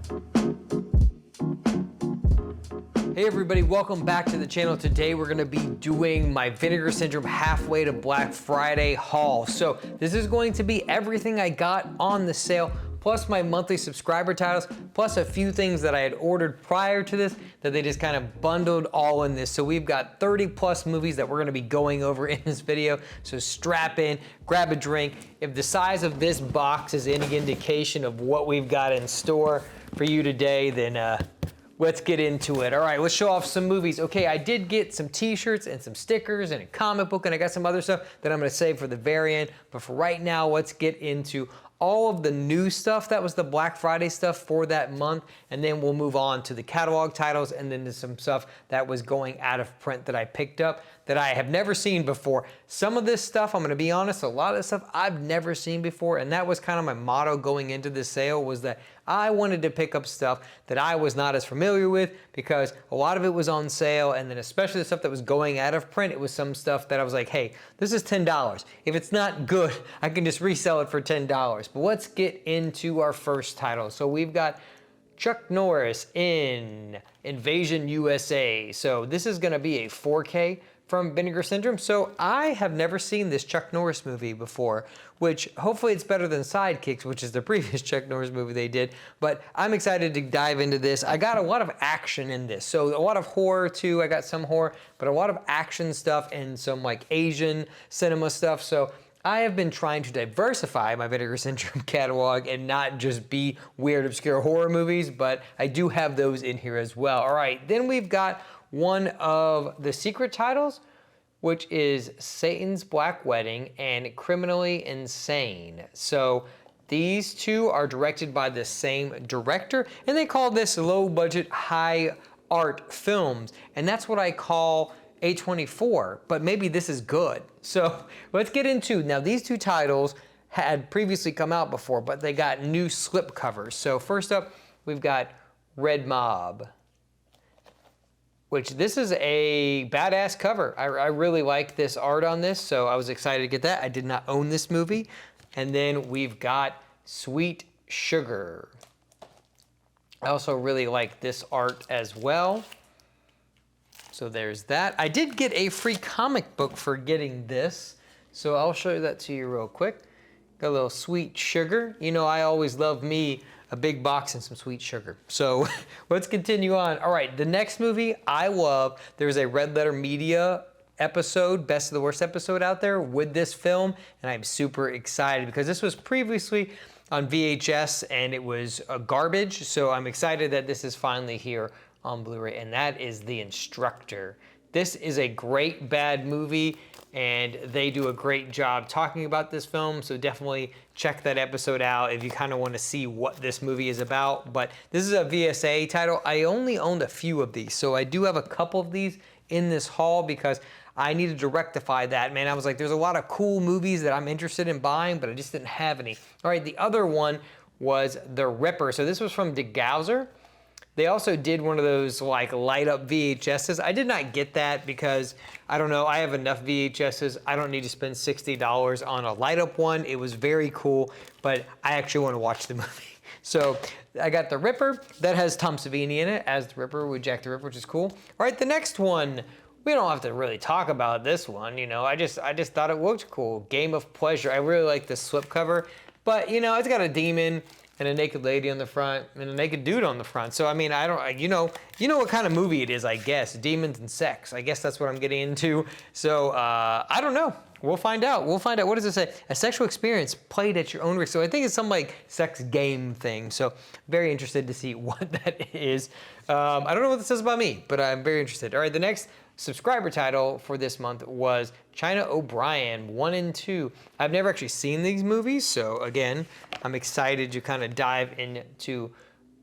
Hey everybody, welcome back to the channel. Today we're gonna be doing my Vinegar Syndrome halfway to Black Friday haul. So this is going to be everything I got on the sale, plus my monthly subscriber titles, plus a few things that I had ordered prior to this that they just kind of bundled all in this. So we've got 30 plus movies that we're gonna be going over in this video. So strap in, grab a drink. If the size of this box is any indication of what we've got in store for you today, then let's get into it. All right, let's show off some movies. Okay, I did get some t-shirts and some stickers and a comic book, and I got some other stuff that I'm gonna save for the very end. But for right now, let's get into all of the new stuff that was the Black Friday stuff for that month, and then we'll move on to the catalog titles and then to some stuff that was going out of print that I picked up that I have never seen before. Some of this stuff, I'm gonna be honest, a lot of this stuff I've never seen before, and that was kind of my motto going into this sale, was that I wanted to pick up stuff that I was not as familiar with, because a lot of it was on sale, and then especially the stuff that was going out of print, it was some stuff that I was like, hey, this is $10. If it's not good, I can just resell it for $10. But let's get into our first title. So we've got Chuck Norris in Invasion USA. So this is gonna be a 4K from Vinegar Syndrome. So I have never seen this Chuck Norris movie before, which hopefully it's better than Sidekicks, which is the previous Chuck Norris movie they did. But I'm excited to dive into this. I got a lot of action in this. So a lot of horror too. I got some horror, but a lot of action stuff and some like Asian cinema stuff. So I have been trying to diversify my Vinegar Syndrome catalog and not just be weird, obscure horror movies, but I do have those in here as well. All right, then we've got one of the secret titles, which is Satan's Black Wedding and Criminally Insane. So these two are directed by the same director, and they call this low budget, high art films. And that's what I call A24, but maybe this is good. So let's get into, now these two titles had previously come out before, but they got new slip covers. So first up, we've got Red Mob, which this is a badass cover. I really like this art on this, so I was excited to get that. I did not own this movie. And then we've got Sweet Sugar. I also really like this art as well. So there's that. I did get a free comic book for getting this, so I'll show you that to you real quick. Got a little Sweet Sugar. You know, I always love me a big box and some sweet sugar. So let's continue on. All right, the next movie I love, there's a Red Letter Media episode, Best of the Worst episode out there with this film, and I'm super excited because this was previously on VHS and it was garbage, so I'm excited that this is finally here on Blu-ray, and that is The Instructor. This is a great bad movie, and they do a great job talking about this film, so definitely check that episode out if you kind of want to see what this movie is about. But this is a VSA title. I only owned a few of these, so I do have a couple of these in this haul because I needed to rectify that, man. I was like, there's a lot of cool movies that I'm interested in buying, but I just didn't have any. All right, the other one was The Ripper. So this was from DeGauser. They also did one of those like light up VHSs. I did not get that because, I don't know, I have enough VHSs. I don't need to spend $60 on a light up one. It was very cool, but I actually want to watch the movie. So I got The Ripper. That has Tom Savini in it as The Ripper with Jack the Ripper, which is cool. All right, the next one, we don't have to really talk about this one. You know, I just thought it looked cool. Game of Pleasure. I really like the slipcover, but you know, it's got a demon and a naked lady on the front, and a naked dude on the front. So I mean, you know what kind of movie it is, I guess. Demons and sex. I guess that's what I'm getting into. So I don't know. We'll find out. We'll find out. What does it say? A sexual experience played at your own risk. So I think it's some like sex game thing. So very interested to see what that is. I don't know what this says about me, but I'm very interested. All right, the next subscriber title for this month was China O'Brien 1 and 2. I've never actually seen these movies, so again, I'm excited to kind of dive into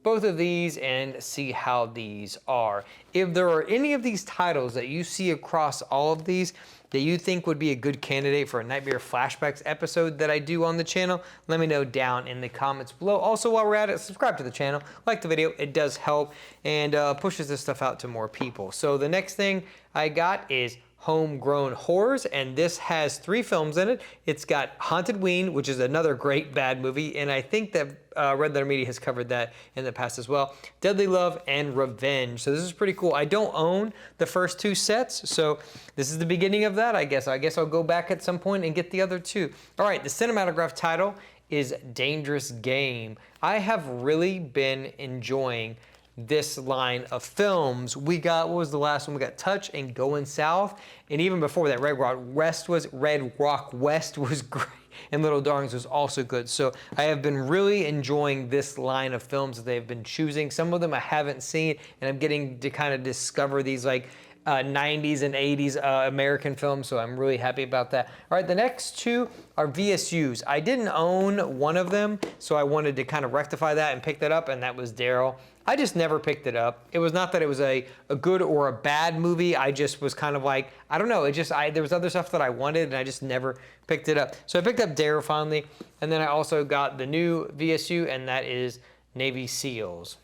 both of these and see how these are. If there are any of these titles that you see across all of these that you think would be a good candidate for a Nightmare Flashbacks episode that I do on the channel, let me know down in the comments below. Also, while we're at it, subscribe to the channel, like the video, it does help, and pushes this stuff out to more people. So the next thing I got is Homegrown Horrors, and this has 3 films in it. It's got Haunted Ween, which is another great bad movie, and I think that Red Letter Media has covered that in the past as well. Deadly Love and Revenge. So this is pretty cool. I don't own the first 2 sets, so this is the beginning of that, I guess. I guess I'll go back at some point and get the other 2. All right, the cinematograph title is Dangerous Game. I have really been enjoying this line of films. We got, what was the last one? We got Touch and Going South. And even before that, Red Rock West was great. And Little Darlings was also good. So I have been really enjoying this line of films that they've been choosing. Some of them I haven't seen, and I'm getting to kind of discover these like 90s and 80s American films, so I'm really happy about that. All right, the next 2 are VSUs. I didn't own one of them, so I wanted to kind of rectify that and pick that up, and that was Daryl. I just never picked it up. It was not that it was a good or a bad movie. I just was kind of like, I don't know. It just, there was other stuff that I wanted, and I just never picked it up. So I picked up Daryl finally, and then I also got the new VSU, and that is Navy SEALs.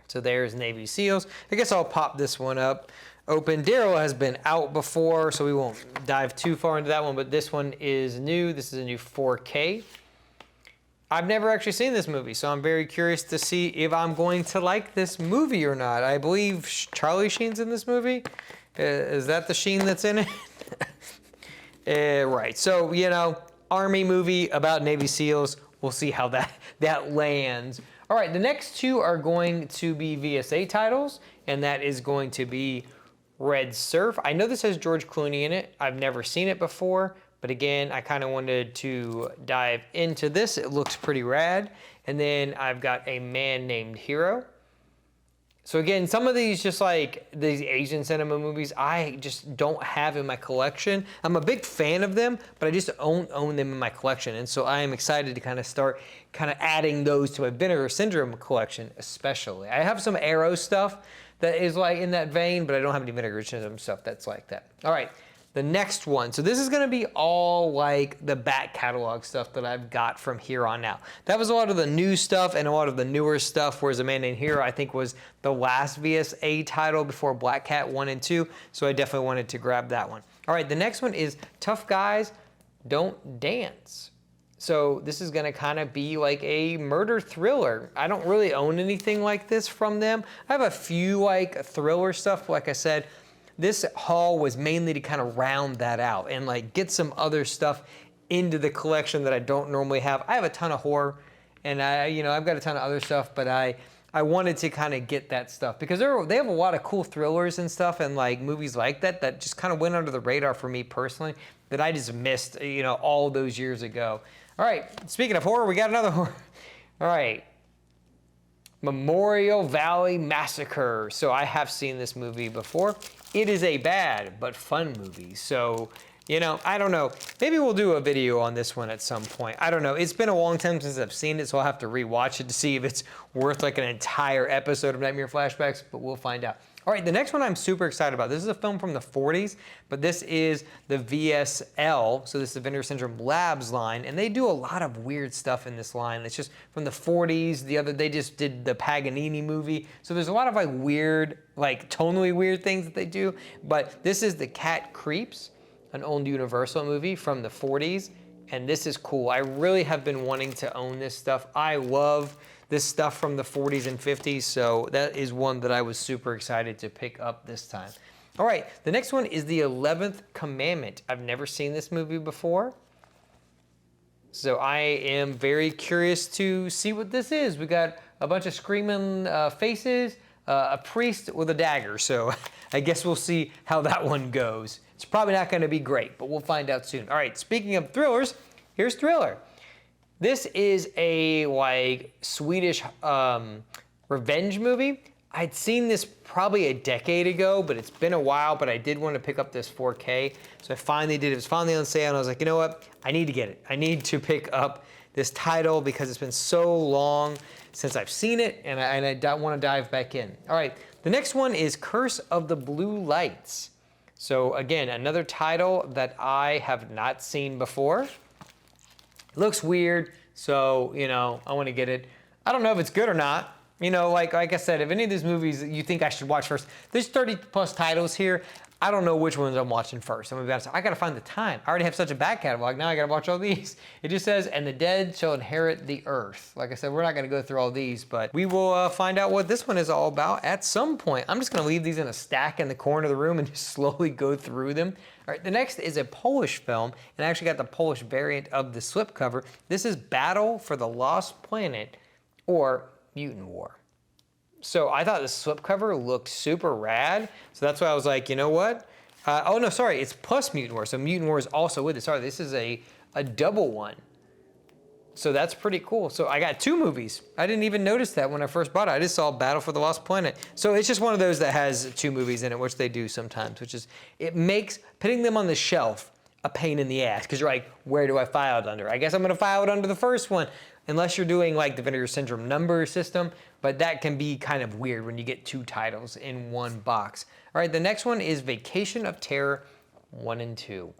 So there's Navy SEALs. I guess I'll pop this one up. Open. Daryl has been out before, so we won't dive too far into that one, but this one is new. This is a new 4K. I've never actually seen this movie, so I'm very curious to see if I'm going to like this movie or not. I believe Charlie Sheen's in this movie. Is that the Sheen that's in it? Right. So, you know, Army movie about Navy SEALs. We'll see how that lands. All right, the next 2 are going to be VSA titles, and that is going to be Red Surf. I know this has George Clooney in it. I've never seen it before, but again, I kind of wanted to dive into this. It looks pretty rad. And then I've got A Man Named Hero. So again, some of these, just like these Asian cinema movies, I just don't have in my collection. I'm a big fan of them, but I just don't own them in my collection. And so I am excited to kind of start adding those to my Vinegar Syndrome collection, especially. I have some Arrow stuff that is like in that vein, but I don't have any Vinegar Syndrome stuff that's like that. All right, the next one. So this is gonna be all like the back catalog stuff that I've got from here on out. That was a lot of the new stuff and a lot of the newer stuff, whereas A Man Named Hero, I think, was the last VSA title before Black Cat 1 and 2, so I definitely wanted to grab that one. All right, the next one is Tough Guys Don't Dance. So this is gonna kind of be like a murder thriller. I don't really own anything like this from them. I have a few like thriller stuff, like I said. This haul was mainly to kind of round that out and like get some other stuff into the collection that I don't normally have. I have a ton of horror, and I've got a ton of other stuff, but I wanted to kind of get that stuff because they have a lot of cool thrillers and stuff and like movies like that that just kind of went under the radar for me personally that I just missed, all those years ago. All right, speaking of horror, we got another horror. All right, Memorial Valley Massacre. So I have seen this movie before. It is a bad but fun movie. So, I don't know. Maybe we'll do a video on this one at some point. I don't know. It's been a long time since I've seen it, so I'll have to rewatch it to see if it's worth like an entire episode of Nightmare Flashbacks, but we'll find out. All right, the next one I'm super excited about. This is a film from the 40s, but this is the VSL, so this is the Vinegar Syndrome Labs line, and they do a lot of weird stuff in this line. It's just from the 40s. They just did the Paganini movie, so there's a lot of like weird, like tonally weird things that they do, but this is The Cat Creeps, an old Universal movie from the 40s, and this is cool. I really have been wanting to own this stuff. I love this stuff from the 40s and 50s, so that is one that I was super excited to pick up this time. All right, the next one is The 11th Commandment. I've never seen this movie before, so I am very curious to see what this is. We got a bunch of screaming faces, a priest with a dagger, so I guess we'll see how that one goes. It's probably not gonna be great, but we'll find out soon. All right, speaking of thrillers, here's Thriller. This is a like Swedish revenge movie. I'd seen this probably a decade ago, but it's been a while, but I did want to pick up this 4K. So I finally did. It was finally on sale, and I was like, you know what? I need to get it. I need to pick up this title because it's been so long since I've seen it, and I want to dive back in. All right, the next one is Curse of the Blue Lights. So again, another title that I have not seen before. It looks weird, so, I want to get it. I don't know if it's good or not. Like I said, if any of these movies you think I should watch first, there's 30 plus titles here. I don't know which ones I'm watching first. I'm gonna be honest. I gotta find the time. I already have such a back catalog. Now I gotta watch all these. It just says, and the dead shall inherit the earth. Like I said, we're not gonna go through all these, but we will find out what this one is all about at some point. I'm just gonna leave these in a stack in the corner of the room and just slowly go through them. All right, the next is a Polish film, and I actually got the Polish variant of the slipcover. This is Battle for the Lost Planet, or Mutant War. So I thought the slipcover looked super rad. So that's why I was like, you know what? Oh no, sorry, it's plus Mutant War. So Mutant War is also with it. Sorry, this is a double one. So that's pretty cool. So I got 2 movies. I didn't even notice that when I first bought it. I just saw Battle for the Lost Planet. So it's just one of those that has 2 movies in it, which they do sometimes, which is, it makes putting them on the shelf a pain in the ass, because you're like, where do I file it under? I guess I'm gonna file it under the first one, unless you're doing like the Vinegar Syndrome number system, but that can be kind of weird when you get 2 titles in one box. All right, the next one is Vacation of Terror 1 and 2.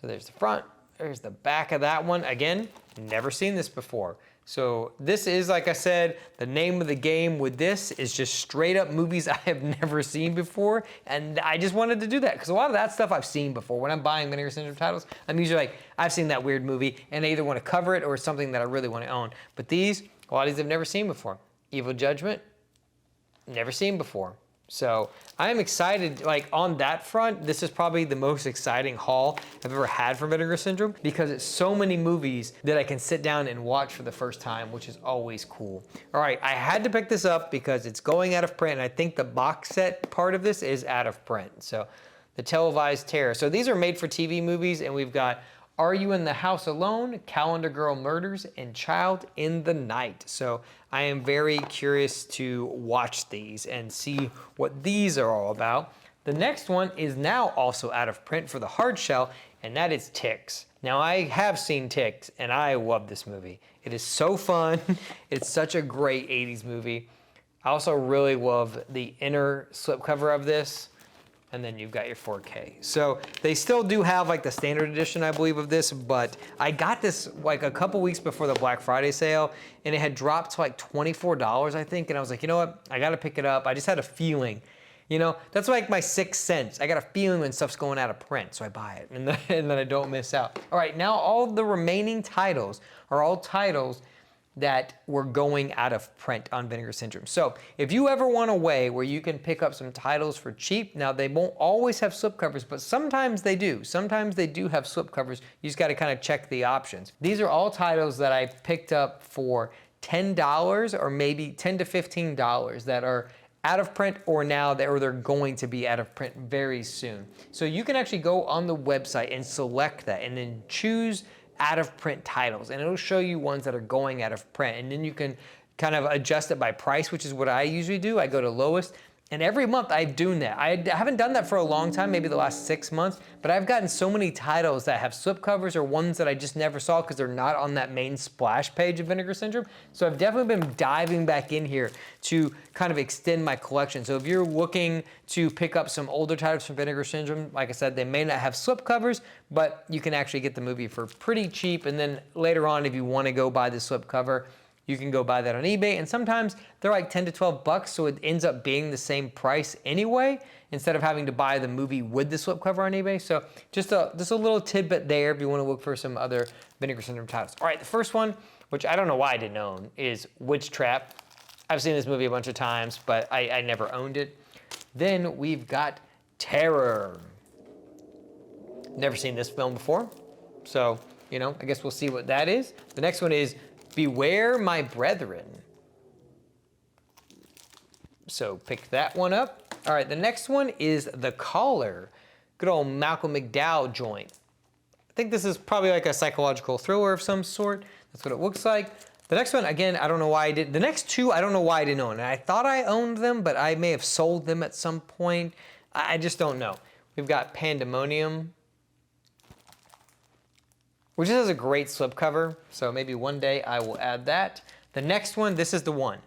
So there's the front, there's the back of that one. Again, never seen this before. So this is, like I said, the name of the game with this is just straight up movies I have never seen before. And I just wanted to do that because a lot of that stuff I've seen before. When I'm buying Vinegar Syndrome titles, I'm usually like, I've seen that weird movie and I either want to cover it or it's something that I really want to own. But these, a lot of these I've never seen before. Evil Judgment, never seen before. So I am excited, like on that front, this is probably the most exciting haul I've ever had for Vinegar Syndrome because it's so many movies that I can sit down and watch for the first time, which is always cool. All right, I had to pick this up because it's going out of print and I think the box set part of this is out of print. So the Televised Terror. So these are made for TV movies and we've got Are You in the House Alone, Calendar Girl Murders, and Child in the Night. So I am very curious to watch these and see what these are all about. The next one is now also out of print for the hard shell, and that is Ticks. Now I have seen Ticks, and I love this movie. It is so fun. It's such a great 80s movie. I also really love the inner slipcover of this. And then you've got your 4K. So they still do have like the standard edition, I believe, of this, but I got this like a couple weeks before the Black Friday sale and it had dropped to like $24, I think. And I was like, you know what? I gotta pick it up. I just had a feeling, you know, that's like my 6th sense. I got a feeling when stuff's going out of print, so I buy it and then I don't miss out. All right, now all the remaining titles are all titles that were going out of print on Vinegar Syndrome. So if you ever want a way where you can pick up some titles for cheap, now they won't always have slipcovers, but sometimes they do. Sometimes they do have slipcovers. You just gotta kind of check the options. These are all titles that I picked up for $10 or maybe $10 to $15 that are out of print or now they're going to be out of print very soon. So you can actually go on the website and select that and then choose out of print titles and it'll show you ones that are going out of print and then you can kind of adjust it by price, which is what I usually do. I go to lowest and every month I'm doing that. I haven't done that for a long time, maybe the last 6 months, but I've gotten so many titles that have slipcovers or ones that I just never saw because they're not on that main splash page of Vinegar Syndrome. So I've definitely been diving back in here to kind of extend my collection. So if you're looking to pick up some older titles from Vinegar Syndrome, like I said, they may not have slipcovers, but you can actually get the movie for pretty cheap. And then later on, if you want to go buy the slipcover, you can go buy that on eBay, and sometimes they're like 10 to 12 bucks, so it ends up being the same price anyway, instead of having to buy the movie with the slipcover on eBay. So just a little tidbit there if you want to look for some other Vinegar Syndrome titles. All right, the first one, which I don't know why I didn't own, is Witch Trap. I've seen this movie a bunch of times, but I never owned it. Then we've got Terror. Never seen this film before, so, you know, I guess we'll see what that is. The next one is Beware My Brethren. So pick that one up. All right, the next one is The Caller. Good old Malcolm McDowell joint. I think this is probably like a psychological thriller of some sort. That's what it looks like. The next one, again, I don't know why I did. The next two, I don't know why I didn't own. And I thought I owned them, but I may have sold them at some point. I just don't know. We've got Pandemonium, which has a great slipcover, so maybe one day I will add that. The next one, this is the one.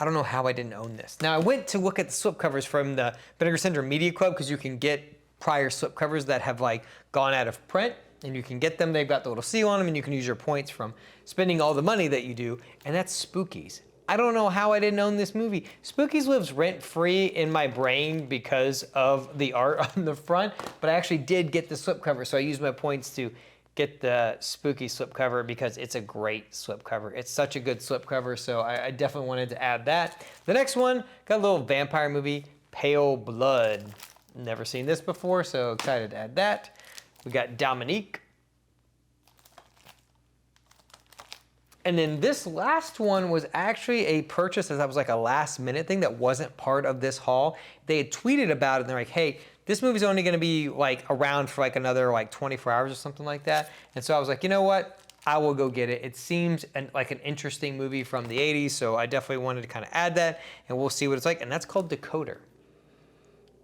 I don't know how I didn't own this. Now I went to look at the slipcovers from the Vinegar Syndrome Media Club because you can get prior slipcovers that have like gone out of print and you can get them. They've got the little seal on them and you can use your points from spending all the money that you do, and that's Spookies. I don't know how I didn't own this movie. Spookies lives rent-free in my brain because of the art on the front, but I actually did get the slipcover, so I used my points to get the Spooky slipcover because it's a great slipcover. It's such a good slipcover, so I definitely wanted to add that. The next one, got a little vampire movie, Pale Blood. Never seen this before, so excited to add that. We got Dominique. And then this last one was actually a purchase that was like a last minute thing that wasn't part of this haul. They had tweeted about it and they're like, hey, this movie's only gonna be like around for like another like 24 hours or something like that. And so I was like, you know what? I will go get it. It seems like an interesting movie from the 80s, so I definitely wanted to kind of add that and we'll see what it's like. And that's called Decoder.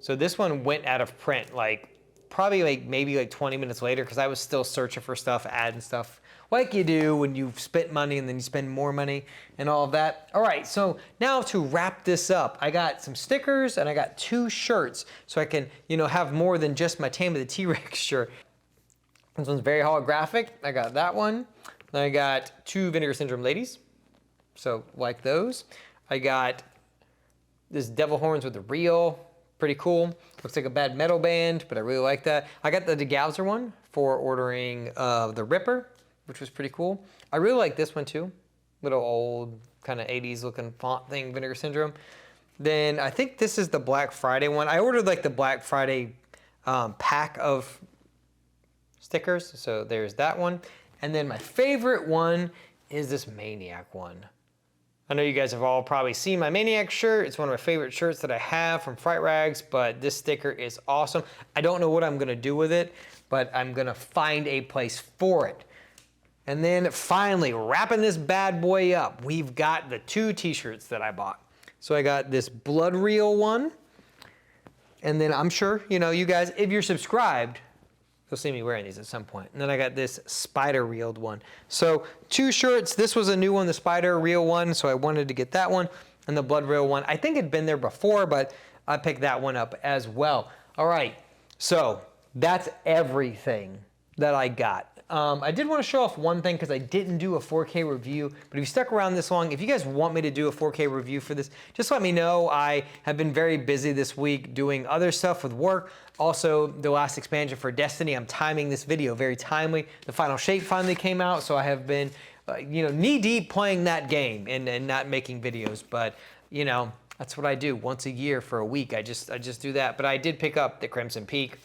So this one went out of print like probably like maybe like 20 minutes later because I was still searching for stuff, adding stuff like you do when you've spent money and then you spend more money and all of that. All right, so now to wrap this up, I got some stickers and I got 2 shirts so I can, you know, have more than just my Tammy the T-Rex shirt. This one's very holographic. I got that one. Then I got 2 Vinegar Syndrome ladies, so like those. I got this devil horns with the reel. Pretty cool. Looks like a bad metal band, but I really like that. I got the DeGauser one for ordering the Ripper, which was pretty cool. I really like this one too. Little old kind of 80s looking font thing, Vinegar Syndrome. Then I think this is the Black Friday one. I ordered like the Black Friday pack of stickers. So there's that one. And then my favorite one is this Maniac one. I know you guys have all probably seen my Maniac shirt. It's one of my favorite shirts that I have from Fright Rags, but this sticker is awesome. I don't know what I'm gonna do with it, but I'm gonna find a place for it. And then finally, wrapping this bad boy up, we've got the 2 t-shirts that I bought. So I got this Blood Reel one, and then I'm sure, you know, you guys, if you're subscribed, you'll see me wearing these at some point. And then I got this Spider Reeled one. So 2 shirts, this was a new one, the Spider Reel one, so I wanted to get that one, and the Blood Reel one. I think it'd been there before, but I picked that one up as well. All right, so that's everything that I got. I did want to show off one thing because I didn't do a 4K review, but if you stuck around this long, if you guys want me to do a 4K review for this, just let me know. I have been very busy this week doing other stuff with work. Also, the last expansion for Destiny, I'm timing this video very timely. The final shape finally came out, so I have been you know, knee-deep playing that game and not making videos, but you know, that's what I do once a year for a week. I just do that. But I did pick up the Crimson Peak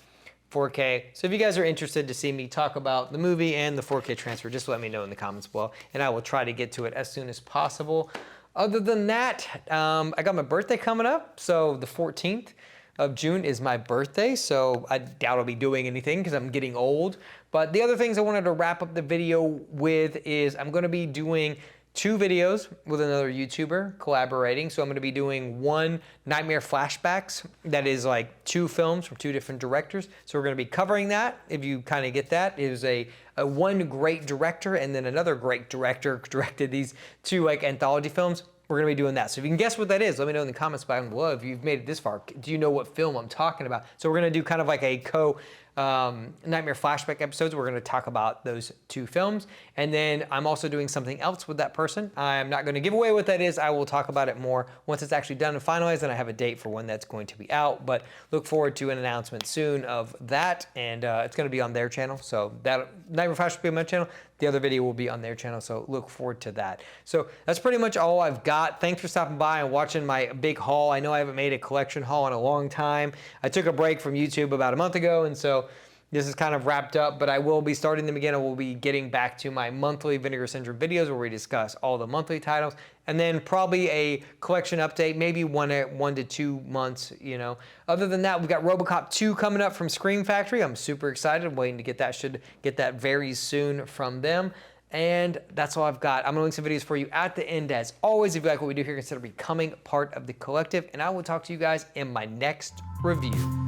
4K. So if you guys are interested to see me talk about the movie and the 4K transfer, just let me know in the comments below, and I will try to get to it as soon as possible. Other than that, I got my birthday coming up, so the 14th of June is my birthday, so I doubt I'll be doing anything because I'm getting old. But the other things I wanted to wrap up the video with is I'm going to be doing 2 videos with another YouTuber collaborating. So I'm going to be doing 1 Nightmare Flashbacks that is like 2 films from 2 different directors. So we're going to be covering that. If you kind of get that, it is a one great director and then another great director directed these 2 like anthology films. We're going to be doing that. So if you can guess what that is, let me know in the comments below. If you've made it this far, do you know what film I'm talking about? So we're going to do kind of like a Nightmare Flashback episodes. We're going to talk about those 2 films. And then I'm also doing something else with that person. I'm not going to give away what that is. I will talk about it more once it's actually done and finalized, and I have a date for when that's going to be out. But look forward to an announcement soon of that, and it's going to be on their channel. So that Nightmare Flashback will be on my channel. The other video will be on their channel, so look forward to that. So that's pretty much all I've got. Thanks for stopping by and watching my big haul. I know I haven't made a collection haul in a long time. I took a break from YouTube about a month ago, and so this is kind of wrapped up, but I will be starting them again. I will be getting back to my monthly Vinegar Syndrome videos where we discuss all the monthly titles, and then probably a collection update, maybe 1 to 2 months, you know. Other than that, we've got RoboCop 2 coming up from Scream Factory. I'm super excited. I'm waiting to get that. Should get that very soon from them. And that's all I've got. I'm gonna link some videos for you at the end. As always, if you like what we do here, consider becoming part of the collective, and I will talk to you guys in my next review.